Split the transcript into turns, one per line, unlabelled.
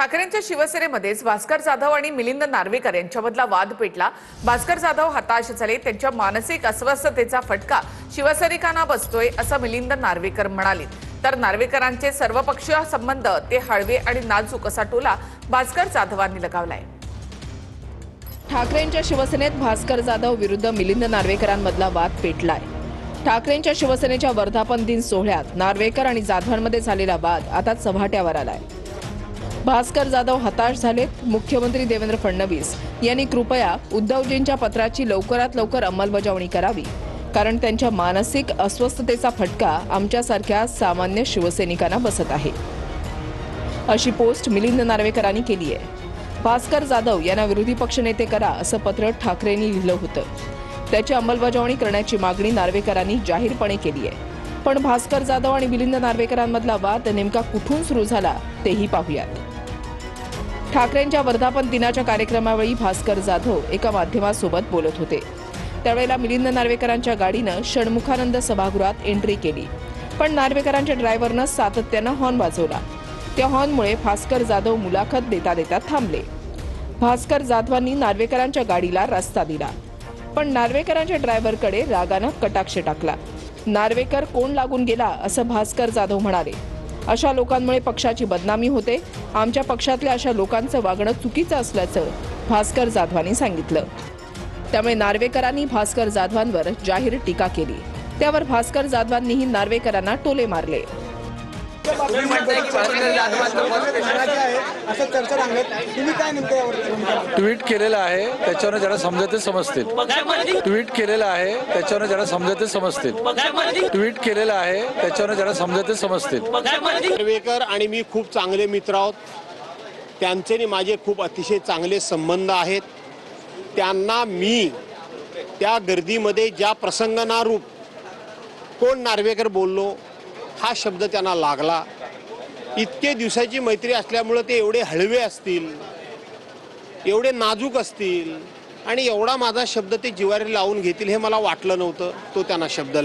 ठाकरेंच्या शिवसेनेमध्येच भास्कर जाधव आणि मिलिंद नार्वेकर यांच्यामधला वाद पेटला। भास्कर जाधव हताश झाले। त्यांच्या मानसिक अस्वस्थतेचा फटका शिवसैनिकांना बसतोय असं मिलिंद नार्वेकर म्हणाले। तर नार्वेकरांचे सर्वपक्षीय संबंध ते हळवे आणि नाजूक असा टोला भास्कर जाधवांनी लगावलाय।
ठाकरेंच्या शिवसेनेत भास्कर जाधव विरुद्ध मिलिंद नार्वेकरांमधला वाद पेटलाय। ठाकरेंच्या शिवसेनेच्या वर्धापन दिन सोहळ्यात नार्वेकर आणि जाधवांमध्ये झालेला वाद आता चव्हाट्यावर आलाय। भास्कर जाधव हताश झालेत। मुख्यमंत्री देवेंद्र फडणवीस यांनी कृपया उद्धवजींच्या पत्राची लवकरात लवकर अंमलबजावणी करावी, कारण त्यांच्या मानसिक अस्वस्थतेचा फटका आमच्यासारख्या सामान्य शिवसैनिकांना बसत आहे, अशी पोस्ट मिलिंद नार्वेकरांनी केली आहे। भास्कर जाधव यांना विरोधी पक्षनेते करा असं पत्र ठाकरेंनी लिहिलं होतं। त्याची अंमलबजावणी करण्याची मागणी नार्वेकरांनी जाहीरपणे केली आहे। पण भास्कर जाधव आणि मिलिंद नार्वेकरांमधला वाद नेमका कुठून सुरू झाला तेही पाहूयात। ठाकरेंच्या वर्धापन दिनाच्या कार्यक्रमावेळी भास्कर जाधव एका माध्यमासोबत बोलत होते। त्यावेळेला मिलिंद नार्वेकरांच्या गाडीनं षण्मुखानंद सभागृहात एंट्री केली, पण नार्वेकरांच्या ड्रायव्हरनं सातत्यानं हॉर्न वाजवला। त्या हॉर्नमुळे भास्कर जाधव मुलाखत देता देता थांबले। भास्कर जाधवांनी नार्वेकरांच्या गाडीला रस्ता दिला, पण नार्वेकरांच्या ड्रायव्हरकडे रागानं कटाक्ष टाकला। नार्वेकर कोण लागून गेला असं भास्कर जाधव म्हणाले। अशा लोकांमुळे पक्षाची बदनामी होते। आमच्या पक्षातल्या अशा लोकांचं वागणं चुकीचं असल्याचं भास्कर जाधवांनी सांगितलं। त्यामुळे नार्वेकरांनी भास्कर जाधवांवर जाहीर टीका केली। त्यावर भास्कर जाधवांनीही नार्वेकरांना टोले मारले।
ट्विट केलेला आहे, त्याच्यावर ज्याला समजते समजतील। ट्विट केलेला आहे, त्याच्यावर ज्याला समजते समजतील। ट्विट केलेला आहे, त्याच्यावर ज्याला समजते समजतील।
नार्वेकर आणि मी खूप चांगले मित्र आहोत। त्यांचे आणि माझे खूप अतिशय चांगले संबंध आहेत। त्यांना मी त्या गर्दीमध्ये ज्या प्रसंगानुरूप कोण नार्वेकर बोललो हा शब्द त्यांना लागला। इतके दिवसाची मैत्री असल्यामुळे ते एवढे हळवे असतील, एवढे नाजूक असतील आणि एवढा माझा शब्द ते जिव्हारी लावून घेतील हे मला वाटलं नव्हतं। तो त्यांना शब्द